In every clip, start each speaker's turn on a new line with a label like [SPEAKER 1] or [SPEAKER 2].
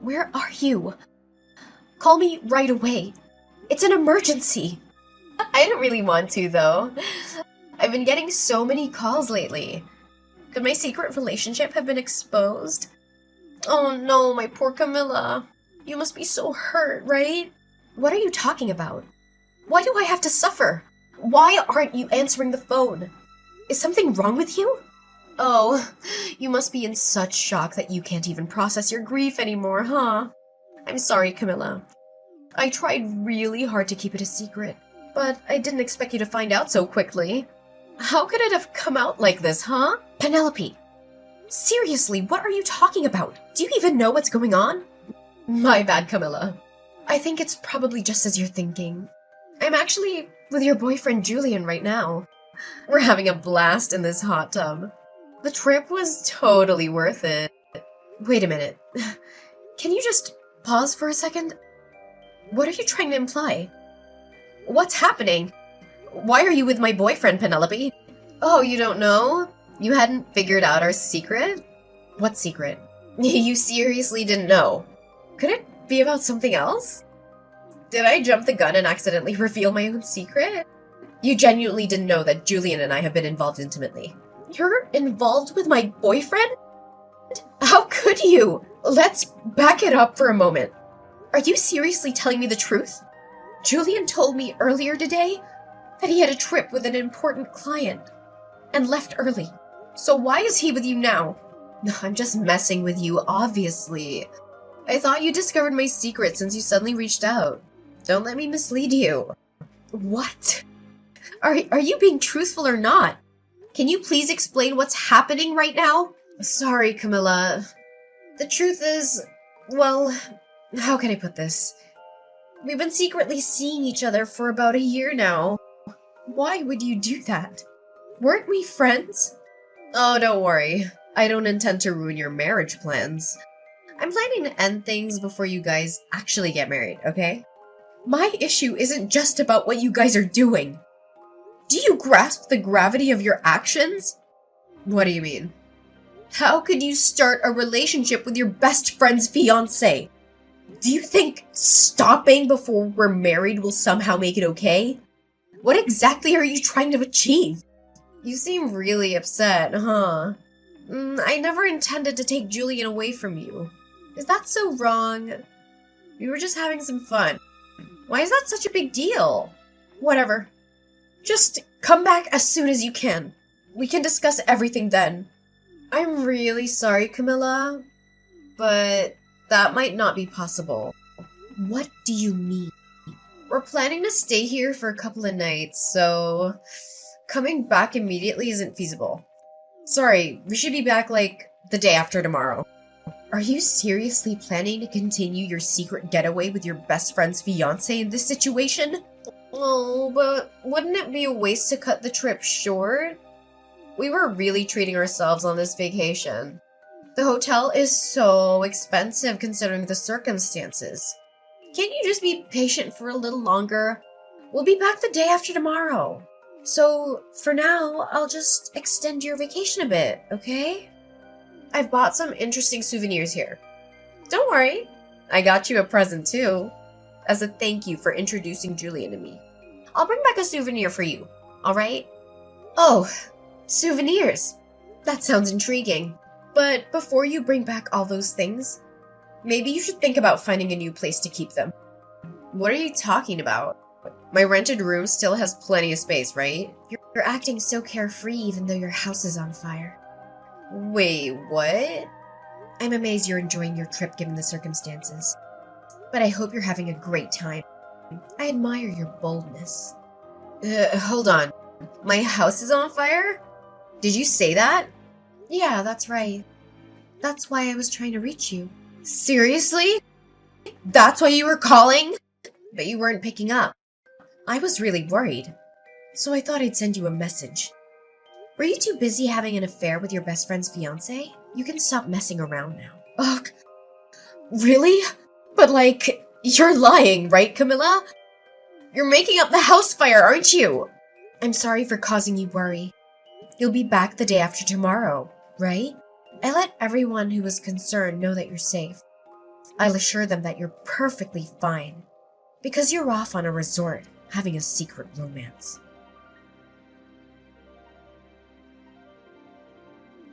[SPEAKER 1] Where are you? Call me right away. It's an emergency. I don't really want to, though. I've been getting so many calls lately. Could my secret relationship have been exposed? Oh no, my poor Camilla. You must be so hurt, right? What are you talking about? Why do I have to suffer? Why aren't you answering the phone? Is something wrong with you? Oh, you must be in such shock that you can't even process your grief anymore, huh? I'm sorry, Camilla. I tried really hard to keep it a secret, but I didn't expect you to find out so quickly. How could it have come out like this, huh? Penelope, seriously, what are you talking about? Do you even know what's going on? My bad, Camilla. I think it's probably just as you're thinking. I'm actually with your boyfriend Julian right now. We're having a blast in this hot tub. The trip was totally worth it. Wait a minute. Can you just pause for a second? What are you trying to imply? What's happening? Why are you with my boyfriend, Penelope? Oh, you don't know? You hadn't figured out our secret? What secret? You seriously didn't know? Could it be about something else? Did I jump the gun and accidentally reveal my own secret? You genuinely didn't know that Julian and I have been involved intimately. You're involved with my boyfriend? How could you? Let's back it up for a moment. Are you seriously telling me the truth? Julian told me earlier today that he had a trip with an important client and left early. So why is he with you now? I'm just messing with you, obviously. I thought you discovered my secret since you suddenly reached out. Don't let me mislead you. What? Are you being truthful or not? Can you please explain what's happening right now? Sorry, Camilla. The truth is, well, how can I put this? We've been secretly seeing each other for about a year now. Why would you do that? Weren't we friends? Oh, don't worry. I don't intend to ruin your marriage plans. I'm planning to end things before you guys actually get married, okay? My issue isn't just about what you guys are doing. Do you grasp the gravity of your actions? What do you mean? How could you start a relationship with your best friend's fiancé? Do you think stopping before we're married will somehow make it okay? What exactly are you trying to achieve? You seem really upset, huh? I never intended to take Julian away from you. Is that so wrong? We were just having some fun. Why is that such a big deal? Whatever. Just come back as soon as you can. We can discuss everything then. I'm really sorry, Camilla, but that might not be possible. What do you mean? We're planning to stay here for a couple of nights, so coming back immediately isn't feasible. Sorry, we should be back like the day after tomorrow. Are you seriously planning to continue your secret getaway with your best friend's fiancé in this situation? Oh, but wouldn't it be a waste to cut the trip short? We were really treating ourselves on this vacation. The hotel is so expensive considering the circumstances. Can't you just be patient for a little longer? We'll be back the day after tomorrow. So, for now, I'll just extend your vacation a bit, okay? I've bought some interesting souvenirs here. Don't worry, I got you a present too, as a thank you for introducing Julian to me. I'll bring back a souvenir for you, alright? Oh, souvenirs. That sounds intriguing. But before you bring back all those things, maybe you should think about finding a new place to keep them. What are you talking about? My rented room still has plenty of space, right? You're acting so carefree even though your house is on fire. Wait, what? I'm amazed you're enjoying your trip given the circumstances. But I hope you're having a great time. I admire your boldness. Hold on. My house is on fire? Did you say that? Yeah, that's right. That's why I was trying to reach you. Seriously? That's why you were calling? But you weren't picking up. I was really worried. So I thought I'd send you a message. Were you too busy having an affair with your best friend's fiancé? You can stop messing around now. Ugh. Really? But you're lying, right, Camilla? You're making up the house fire, aren't you? I'm sorry for causing you worry. You'll be back the day after tomorrow, right? I let everyone who was concerned know that you're safe. I'll assure them that you're perfectly fine, because you're off on a resort having a secret romance.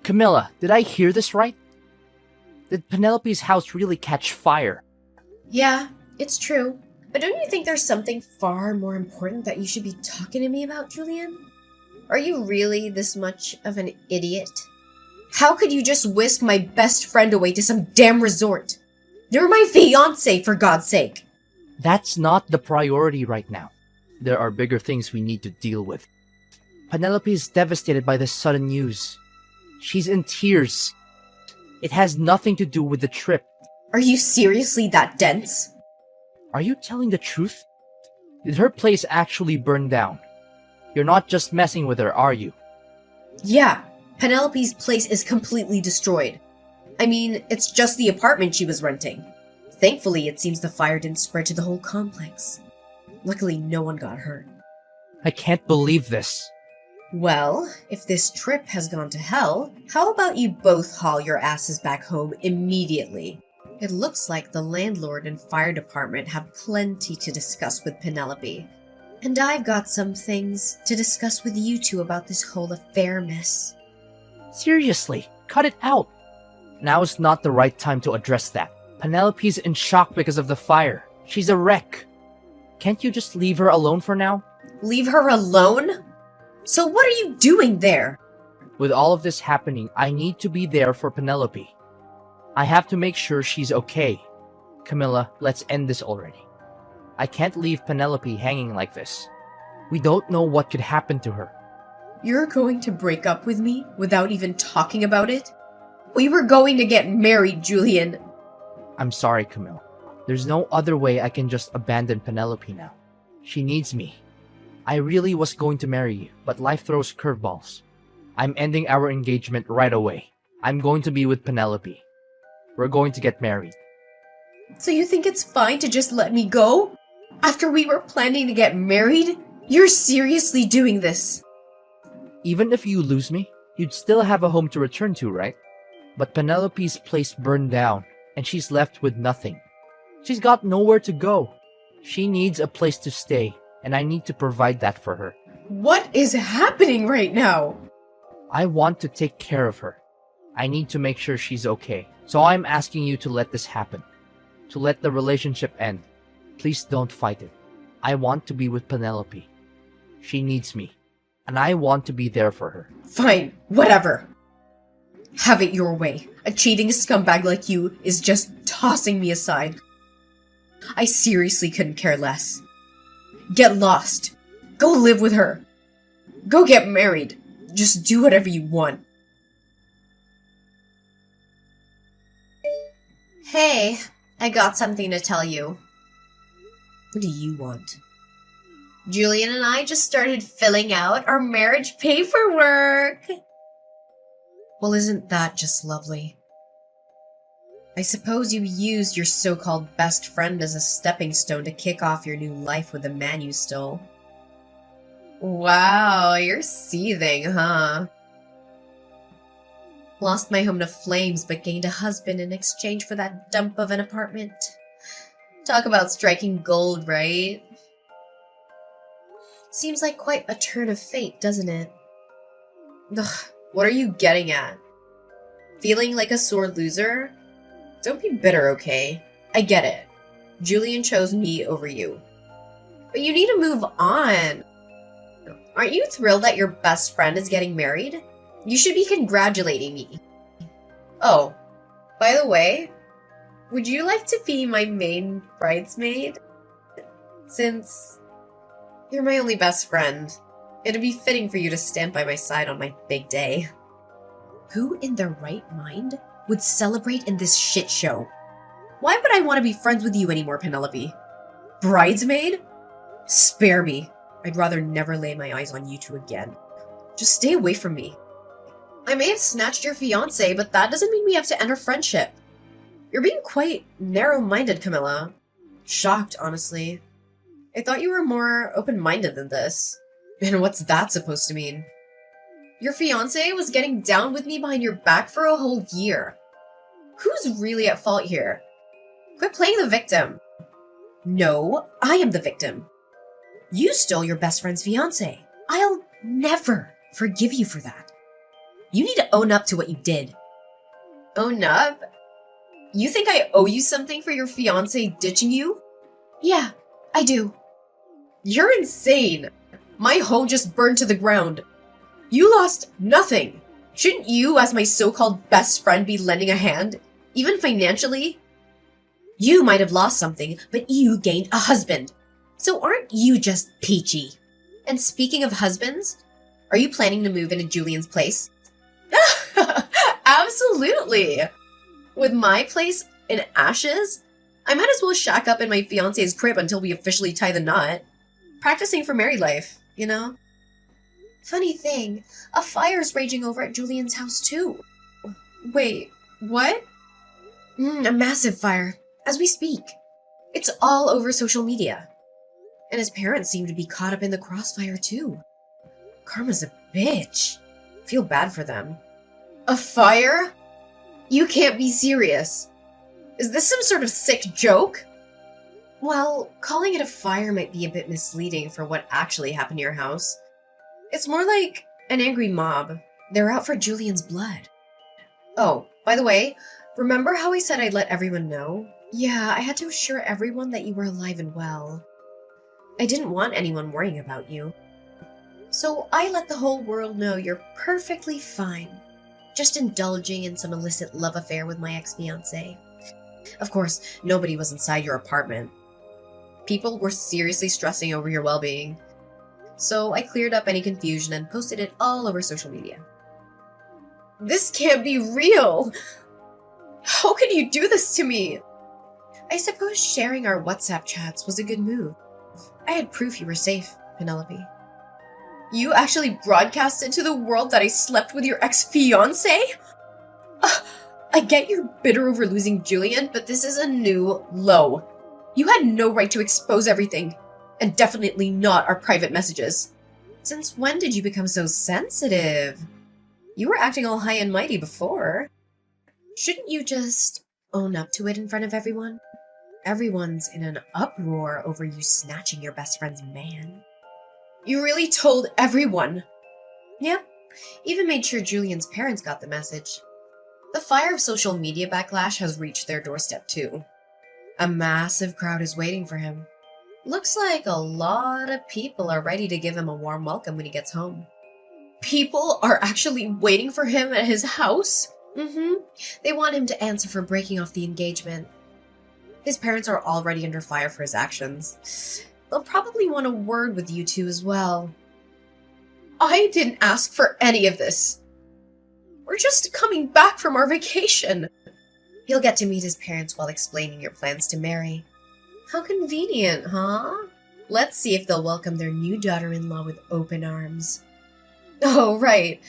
[SPEAKER 2] Camilla, did I hear this right? Did Penelope's house really catch fire?
[SPEAKER 1] Yeah, it's true. But don't you think there's something far more important that you should be talking to me about, Julian? Are you really this much of an idiot? How could you just whisk my best friend away to some damn resort? You're my fiancé, for God's sake!
[SPEAKER 2] That's not the priority right now. There are bigger things we need to deal with. Penelope is devastated by this sudden news. She's in tears. It has nothing to do with the trip.
[SPEAKER 1] Are you seriously that dense?
[SPEAKER 2] Are you telling the truth? Did her place actually burn down? You're not just messing with her, are you?
[SPEAKER 1] Yeah, Penelope's place is completely destroyed. I mean, it's just the apartment she was renting. Thankfully, it seems the fire didn't spread to the whole complex. Luckily, no one got hurt.
[SPEAKER 2] I can't believe this.
[SPEAKER 1] Well, if this trip has gone to hell, how about you both haul your asses back home immediately? It looks like the landlord and fire department have plenty to discuss with Penelope. And I've got some things to discuss with you two about this whole affair, miss.
[SPEAKER 2] Seriously, cut it out. Now is not the right time to address that. Penelope's in shock because of the fire. She's a wreck. Can't you just leave her alone for now?
[SPEAKER 1] Leave her alone? So what are you doing there?
[SPEAKER 2] With all of this happening, I need to be there for Penelope. I have to make sure she's okay. Camilla, let's end this already. I can't leave Penelope hanging like this. We don't know what could happen to her.
[SPEAKER 1] You're going to break up with me without even talking about it? We were going to get married, Julian.
[SPEAKER 2] I'm sorry, Camilla. There's no other way I can just abandon Penelope now. She needs me. I really was going to marry you, but life throws curveballs. I'm ending our engagement right away. I'm going to be with Penelope. We're going to get married.
[SPEAKER 1] So you think it's fine to just let me go? After we were planning to get married? You're seriously doing this?
[SPEAKER 2] Even if you lose me, you'd still have a home to return to, right? But Penelope's place burned down, and she's left with nothing. She's got nowhere to go. She needs a place to stay, and I need to provide that for her.
[SPEAKER 1] What is happening right now?
[SPEAKER 2] I want to take care of her. I need to make sure she's okay. So I'm asking you to let this happen. To let the relationship end. Please don't fight it. I want to be with Penelope. She needs me, and I want to be there for her.
[SPEAKER 1] Fine, whatever. Have it your way. A cheating scumbag like you is just tossing me aside. I seriously couldn't care less. Get lost. Go live with her. Go get married. Just do whatever you want. Hey, I got something to tell you. What do you want? Julian and I just started filling out our marriage paperwork. Well, isn't that just lovely? I suppose you used your so-called best friend as a stepping stone to kick off your new life with the man you stole. Wow, you're seething, huh? Lost my home to flames, but gained a husband in exchange for that dump of an apartment. Talk about striking gold, right? Seems like quite a turn of fate, doesn't it? Ugh, what are you getting at? Feeling like a sore loser? Don't be bitter, okay? I get it. Julian chose me over you. But you need to move on. Aren't you thrilled that your best friend is getting married? You should be congratulating me. Oh, by the way, would you like to be my main bridesmaid? Since you're my only best friend, it'd be fitting for you to stand by my side on my big day. Who in their right mind would celebrate in this shit show? Why would I want to be friends with you anymore, Penelope? Bridesmaid? Spare me. I'd rather never lay my eyes on you two again. Just stay away from me. I may have snatched your fiancé, but that doesn't mean we have to end our friendship. You're being quite narrow-minded, Camilla. Shocked, honestly. I thought you were more open-minded than this. And what's that supposed to mean? Your fiance was getting down with me behind your back for a whole year. Who's really at fault here? Quit playing the victim. No, I am the victim. You stole your best friend's fiance. I'll never forgive you for that. You need to own up to what you did. Own up? You think I owe you something for your fiance ditching you? Yeah, I do. You're insane. My home just burned to the ground. You lost nothing. Shouldn't you, as my so-called best friend, be lending a hand, even financially? You might have lost something, but you gained a husband. So aren't you just peachy? And speaking of husbands, are you planning to move into Julian's place? Absolutely! With my place in ashes, I might as well shack up in my fiance's crib until we officially tie the knot. Practicing for married life, you know? Funny thing, a fire's raging over at Julian's house too. Wait, what? A massive fire, as we speak. It's all over social media. And his parents seem to be caught up in the crossfire too. Karma's a bitch. Feel bad for them. A fire? You can't be serious. Is this some sort of sick joke? Well, calling it a fire might be a bit misleading for what actually happened to your house. It's more like an angry mob. They're out for Julian's blood. Oh, by the way, remember how I said I'd let everyone know? Yeah, I had to assure everyone that you were alive and well. I didn't want anyone worrying about you. So I let the whole world know you're perfectly fine. Just indulging in some illicit love affair with my ex-fiancé. Of course, nobody was inside your apartment. People were seriously stressing over your well-being. So I cleared up any confusion and posted it all over social media. This can't be real! How could you do this to me? I suppose sharing our WhatsApp chats was a good move. I had proof you were safe, Penelope. You actually broadcasted to the world that I slept with your ex-fiancé? I get you're bitter over losing Julian, but this is a new low. You had no right to expose everything, and definitely not our private messages. Since when did you become so sensitive? You were acting all high and mighty before. Shouldn't you just own up to it in front of everyone? Everyone's in an uproar over you snatching your best friend's man. You really told everyone? Yeah, even made sure Julian's parents got the message. The fire of social media backlash has reached their doorstep too. A massive crowd is waiting for him. Looks like a lot of people are ready to give him a warm welcome when he gets home. People are actually waiting for him at his house? They want him to answer for breaking off the engagement. His parents are already under fire for his actions. They'll probably want a word with you two as well. I didn't ask for any of this. We're just coming back from our vacation. He'll get to meet his parents while explaining your plans to marry. How convenient, huh? Let's see if they'll welcome their new daughter-in-law with open arms. Oh, right.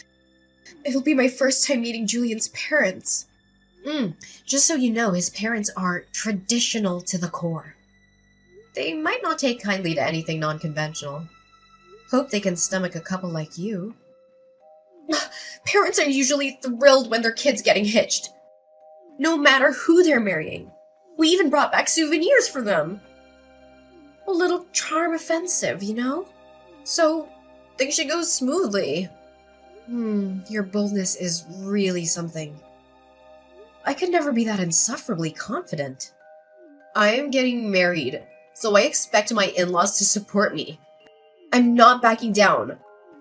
[SPEAKER 1] It'll be my first time meeting Julian's parents. Just so you know, his parents are traditional to the core. They might not take kindly to anything non-conventional. Hope they can stomach a couple like you. Parents are usually thrilled when their kid's getting hitched. No matter who they're marrying. We even brought back souvenirs for them. A little charm offensive, you know? So, things should go smoothly. Your boldness is really something. I could never be that insufferably confident. I am getting married, so I expect my in-laws to support me. I'm not backing down.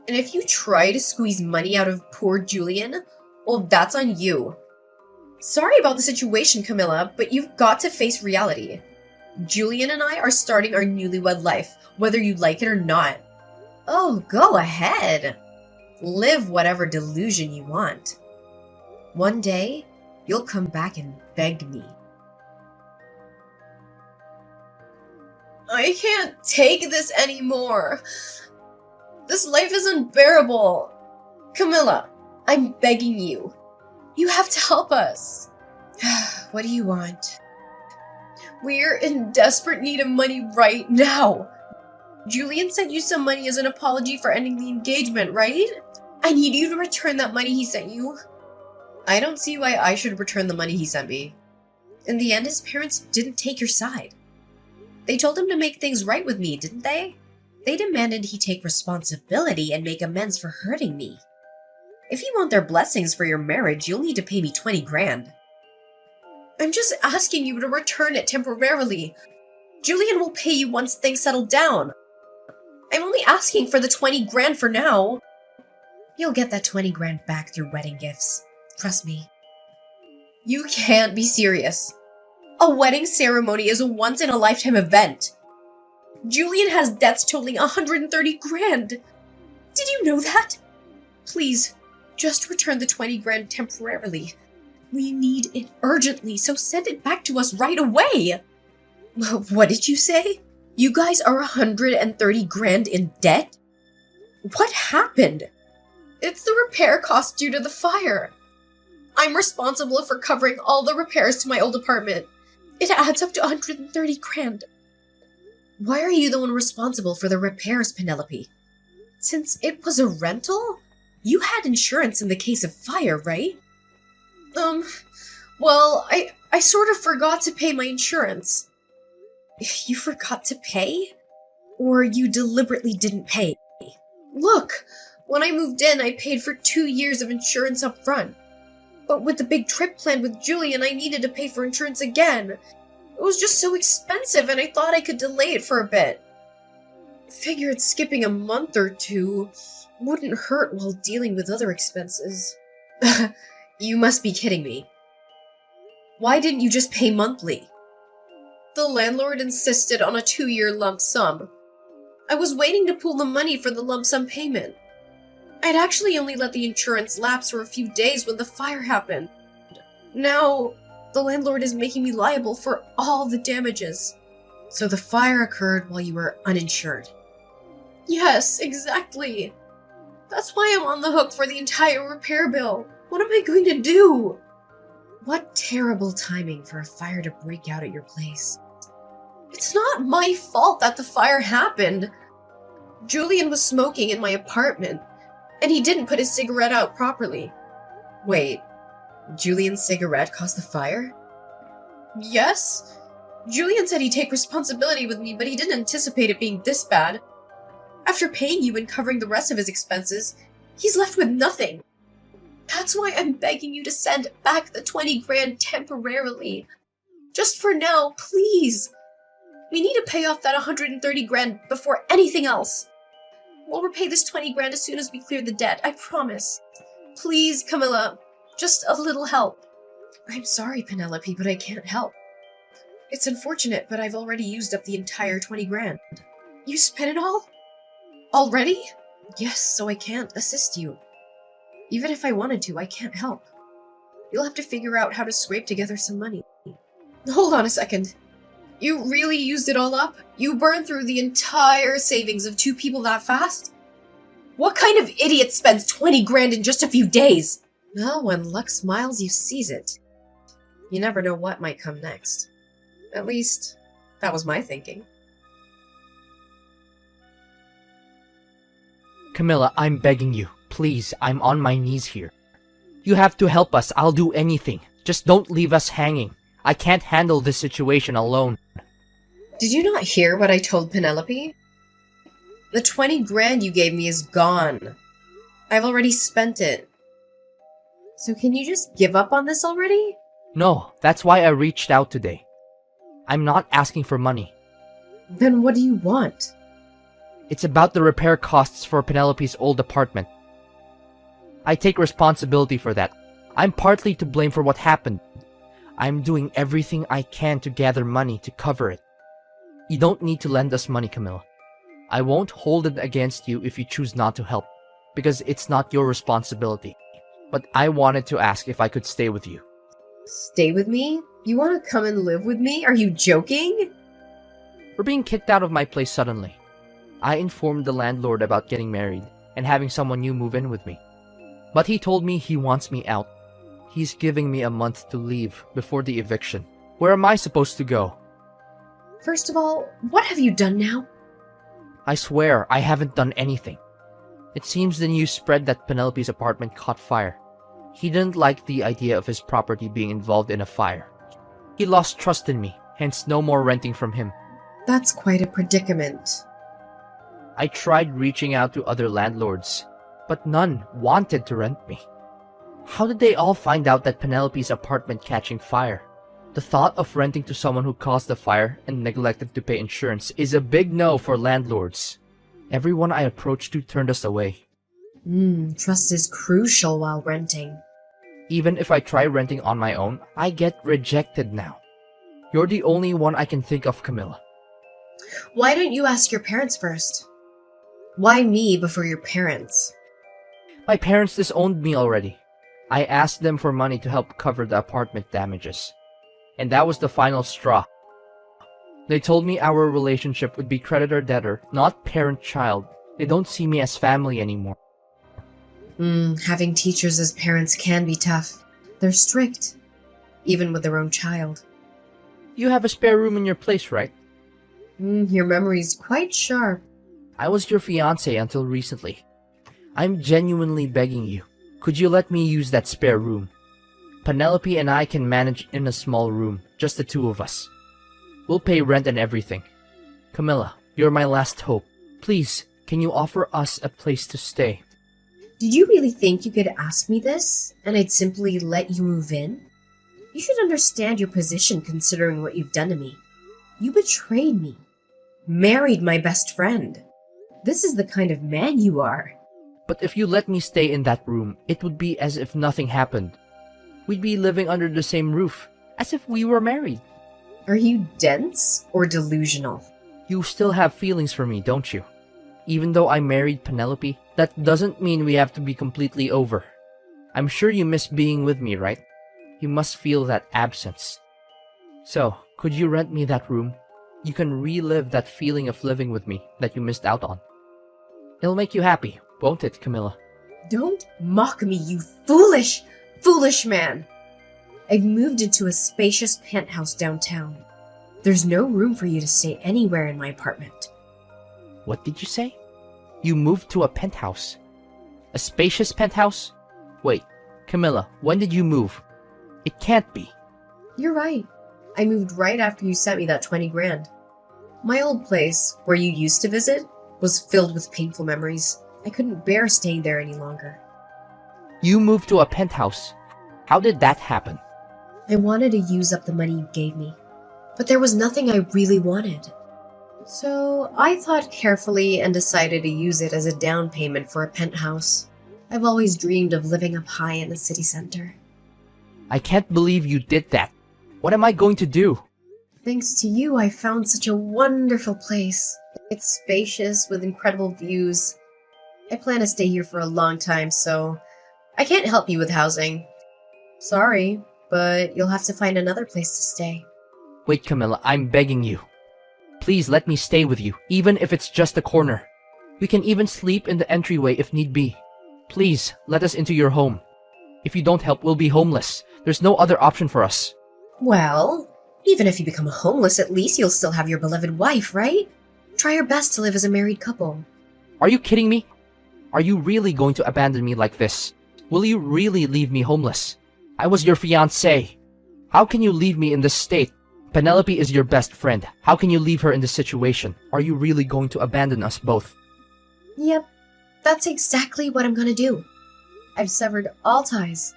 [SPEAKER 1] And if you try to squeeze money out of poor Julian, well, that's on you. Sorry about the situation, Camilla, but you've got to face reality. Julian and I are starting our newlywed life, whether you like it or not. Oh, go ahead. Live whatever delusion you want. One day, you'll come back and beg me. I can't take this anymore. This life is unbearable. Camilla, I'm begging you. You have to help us. What do you want? We're in desperate need of money right now. Julian sent you some money as an apology for ending the engagement, right? I need you to return that money he sent you. I don't see why I should return the money he sent me. In the end, his parents didn't take your side. They told him to make things right with me, didn't they? They demanded he take responsibility and make amends for hurting me. If you want their blessings for your marriage, you'll need to pay me 20 grand. I'm just asking you to return it temporarily. Julian will pay you once things settle down. I'm only asking for the 20 grand for now. You'll get that 20 grand back through wedding gifts. Trust me. You can't be serious. A wedding ceremony is a once-in-a-lifetime event. Julian has debts totaling 130 grand. Did you know that? Please, just return the 20 grand temporarily. We need it urgently, so send it back to us right away. What did you say? You guys are 130 grand in debt? What happened? It's the repair costs due to the fire. I'm responsible for covering all the repairs to my old apartment. It adds up to 130 grand. Why are you the one responsible for the repairs, Penelope? Since it was a rental, you had insurance in the case of fire, right? Well, I sort of forgot to pay my insurance. You forgot to pay? Or you deliberately didn't pay? Look, when I moved in, I paid for 2 years of insurance up front. But with the big trip planned with Julian, I needed to pay for insurance again. It was just so expensive, and I thought I could delay it for a bit. Figured skipping a month or two wouldn't hurt while dealing with other expenses. You must be kidding me. Why didn't you just pay monthly? The landlord insisted on a 2-year lump sum. I was waiting to pool the money for the lump sum payment. I'd actually only let the insurance lapse for a few days when the fire happened. Now, the landlord is making me liable for all the damages. So the fire occurred while you were uninsured. Yes, exactly. That's why I'm on the hook for the entire repair bill. What am I going to do? What terrible timing for a fire to break out at your place. It's not my fault that the fire happened. Julian was smoking in my apartment, and he didn't put his cigarette out properly. Wait, Julian's cigarette caused the fire? Yes. Julian said he'd take responsibility with me, but he didn't anticipate it being this bad. After paying you and covering the rest of his expenses, he's left with nothing. That's why I'm begging you to send back the 20 grand temporarily. Just for now, please. We need to pay off that 130 grand before anything else. We'll repay this 20 grand as soon as we clear the debt, I promise. Please, Camilla, just a little help. I'm sorry, Penelope, but I can't help. It's unfortunate, but I've already used up the entire 20 grand. You spent it all? Already? Yes, so I can't assist you. Even if I wanted to, I can't help. You'll have to figure out how to scrape together some money. Hold on a second. You really used it all up? You burned through the entire savings of 2 people that fast? What kind of idiot spends 20 grand in just a few days? Well, when luck smiles, you seize it. You never know what might come next. At least, that was my thinking.
[SPEAKER 2] Camilla, I'm begging you. Please, I'm on my knees here. You have to help us. I'll do anything. Just don't leave us hanging. I can't handle this situation alone.
[SPEAKER 1] Did you not hear what I told Penelope? The 20 grand you gave me is gone. I've already spent it. So can you just give up on this already?
[SPEAKER 2] No, that's why I reached out today. I'm not asking for money.
[SPEAKER 1] Then what do you want?
[SPEAKER 2] It's about the repair costs for Penelope's old apartment. I take responsibility for that. I'm partly to blame for what happened. I'm doing everything I can to gather money to cover it. You don't need to lend us money, Camilla. I won't hold it against you if you choose not to help, because it's not your responsibility. But I wanted to ask if I could stay with you.
[SPEAKER 1] Stay with me? You want to come and live with me? Are you joking?
[SPEAKER 2] We're being kicked out of my place suddenly. I informed the landlord about getting married and having someone new move in with me. But he told me he wants me out. He's giving me a month to leave before the eviction. Where am I supposed to go?
[SPEAKER 1] First of all, what have you done now?
[SPEAKER 2] I swear I haven't done anything. It seems the news spread that Penelope's apartment caught fire. He didn't like the idea of his property being involved in a fire. He lost trust in me, hence no more renting from him.
[SPEAKER 1] That's quite a predicament.
[SPEAKER 2] I tried reaching out to other landlords, but none wanted to rent me. How did they all find out that Penelope's apartment catching fire? The thought of renting to someone who caused the fire and neglected to pay insurance is a big no for landlords. Everyone I approached to turned us away.
[SPEAKER 1] Trust is crucial while renting.
[SPEAKER 2] Even if I try renting on my own, I get rejected now. You're the only one I can think of, Camilla.
[SPEAKER 1] Why don't you ask your parents first? Why me before your parents?
[SPEAKER 2] My parents disowned me already. I asked them for money to help cover the apartment damages. And that was the final straw. They told me our relationship would be creditor-debtor, not parent-child. They don't see me as family anymore.
[SPEAKER 1] Having teachers as parents can be tough. They're strict, even with their own child.
[SPEAKER 2] You have a spare room in your place, right?
[SPEAKER 1] Your memory's quite sharp.
[SPEAKER 2] I was your fiancé until recently. I'm genuinely begging you. Could you let me use that spare room? Penelope and I can manage in a small room, just the two of us. We'll pay rent and everything. Camilla, you're my last hope. Please, can you offer us a place to stay?
[SPEAKER 1] Did you really think you could ask me this, and I'd simply let you move in? You should understand your position considering what you've done to me. You betrayed me. Married my best friend. This is the kind of man you are.
[SPEAKER 2] But if you let me stay in that room, it would be as if nothing happened. We'd be living under the same roof, as if we were married.
[SPEAKER 1] Are you dense or delusional?
[SPEAKER 2] You still have feelings for me, don't you? Even though I married Penelope, that doesn't mean we have to be completely over. I'm sure you miss being with me, right? You must feel that absence. So, could you rent me that room? You can relive that feeling of living with me that you missed out on. It'll make you happy, won't it, Camilla?
[SPEAKER 1] Don't mock me, you foolish man. I've moved into a spacious penthouse downtown. There's no room for you to stay anywhere in my apartment.
[SPEAKER 2] What did you say? You moved to a penthouse? A spacious penthouse? Wait, Camilla, when did you move? It can't be.
[SPEAKER 1] You're right. I moved right after you sent me that 20 grand. My old place, where you used to visit, was filled with painful memories. I couldn't bear staying there any longer.
[SPEAKER 2] You moved to a penthouse. How did that happen?
[SPEAKER 1] I wanted to use up the money you gave me, but there was nothing I really wanted. So I thought carefully and decided to use it as a down payment for a penthouse. I've always dreamed of living up high in the city center.
[SPEAKER 2] I can't believe you did that. What am I going to do?
[SPEAKER 1] Thanks to you, I found such a wonderful place. It's spacious with incredible views. I plan to stay here for a long time, so I can't help you with housing. Sorry, but you'll have to find another place to stay.
[SPEAKER 2] Wait, Camilla, I'm begging you. Please let me stay with you, even if it's just a corner. We can even sleep in the entryway if need be. Please, let us into your home. If you don't help, we'll be homeless. There's no other option for us.
[SPEAKER 1] Well, even if you become homeless, at least you'll still have your beloved wife, right? Try your best to live as a married couple.
[SPEAKER 2] Are you kidding me? Are you really going to abandon me like this? Will you really leave me homeless? I was your fiancé. How can you leave me in this state? Penelope is your best friend. How can you leave her in this situation? Are you really going to abandon us both?
[SPEAKER 1] Yep, that's exactly what I'm gonna do. I've severed all ties.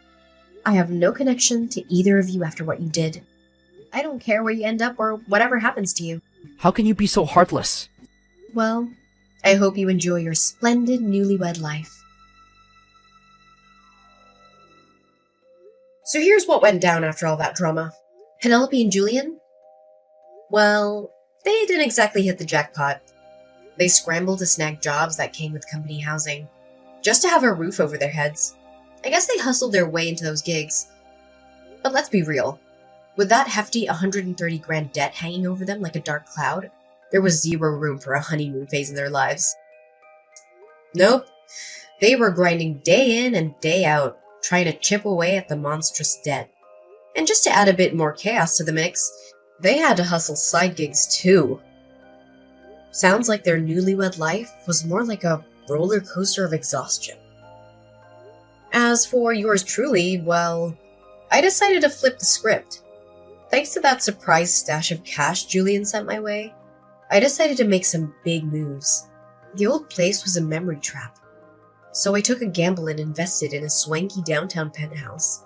[SPEAKER 1] I have no connection to either of you after what you did. I don't care where you end up or whatever happens to you.
[SPEAKER 2] How can you be so heartless?
[SPEAKER 1] Well, I hope you enjoy your splendid newlywed life. So here's what went down after all that drama. Penelope and Julian? Well, they didn't exactly hit the jackpot. They scrambled to snag jobs that came with company housing, just to have a roof over their heads. I guess they hustled their way into those gigs. But let's be real. With that hefty 130 grand debt hanging over them like a dark cloud, there was zero room for a honeymoon phase in their lives. Nope. They were grinding day in and day out, trying to chip away at the monstrous debt. And just to add a bit more chaos to the mix, they had to hustle side gigs too. Sounds like their newlywed life was more like a roller coaster of exhaustion. As for yours truly, well, I decided to flip the script. Thanks to that surprise stash of cash Julian sent my way, I decided to make some big moves. The old place was a memory trap, so I took a gamble and invested in a swanky downtown penthouse.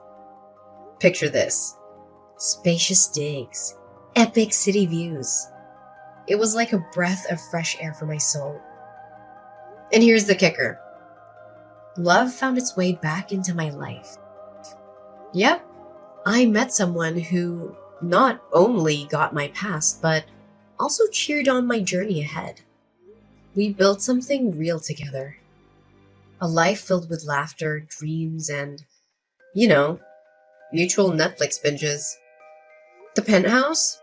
[SPEAKER 1] Picture this: spacious digs, epic city views. It was like a breath of fresh air for my soul. And here's the kicker: love found its way back into my life. Yep, I met someone who not only got my past, but also cheered on my journey ahead. We built something real together. A life filled with laughter, dreams, and, mutual Netflix binges. The penthouse?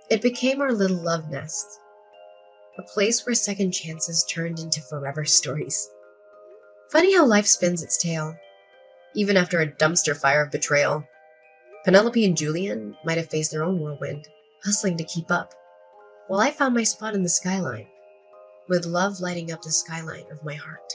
[SPEAKER 1] It became our little love nest. A place where second chances turned into forever stories. Funny how life spins its tale, even after a dumpster fire of betrayal. Penelope and Julian might have faced their own whirlwind, hustling to keep up, while I found my spot in the skyline, with love lighting up the skyline of my heart.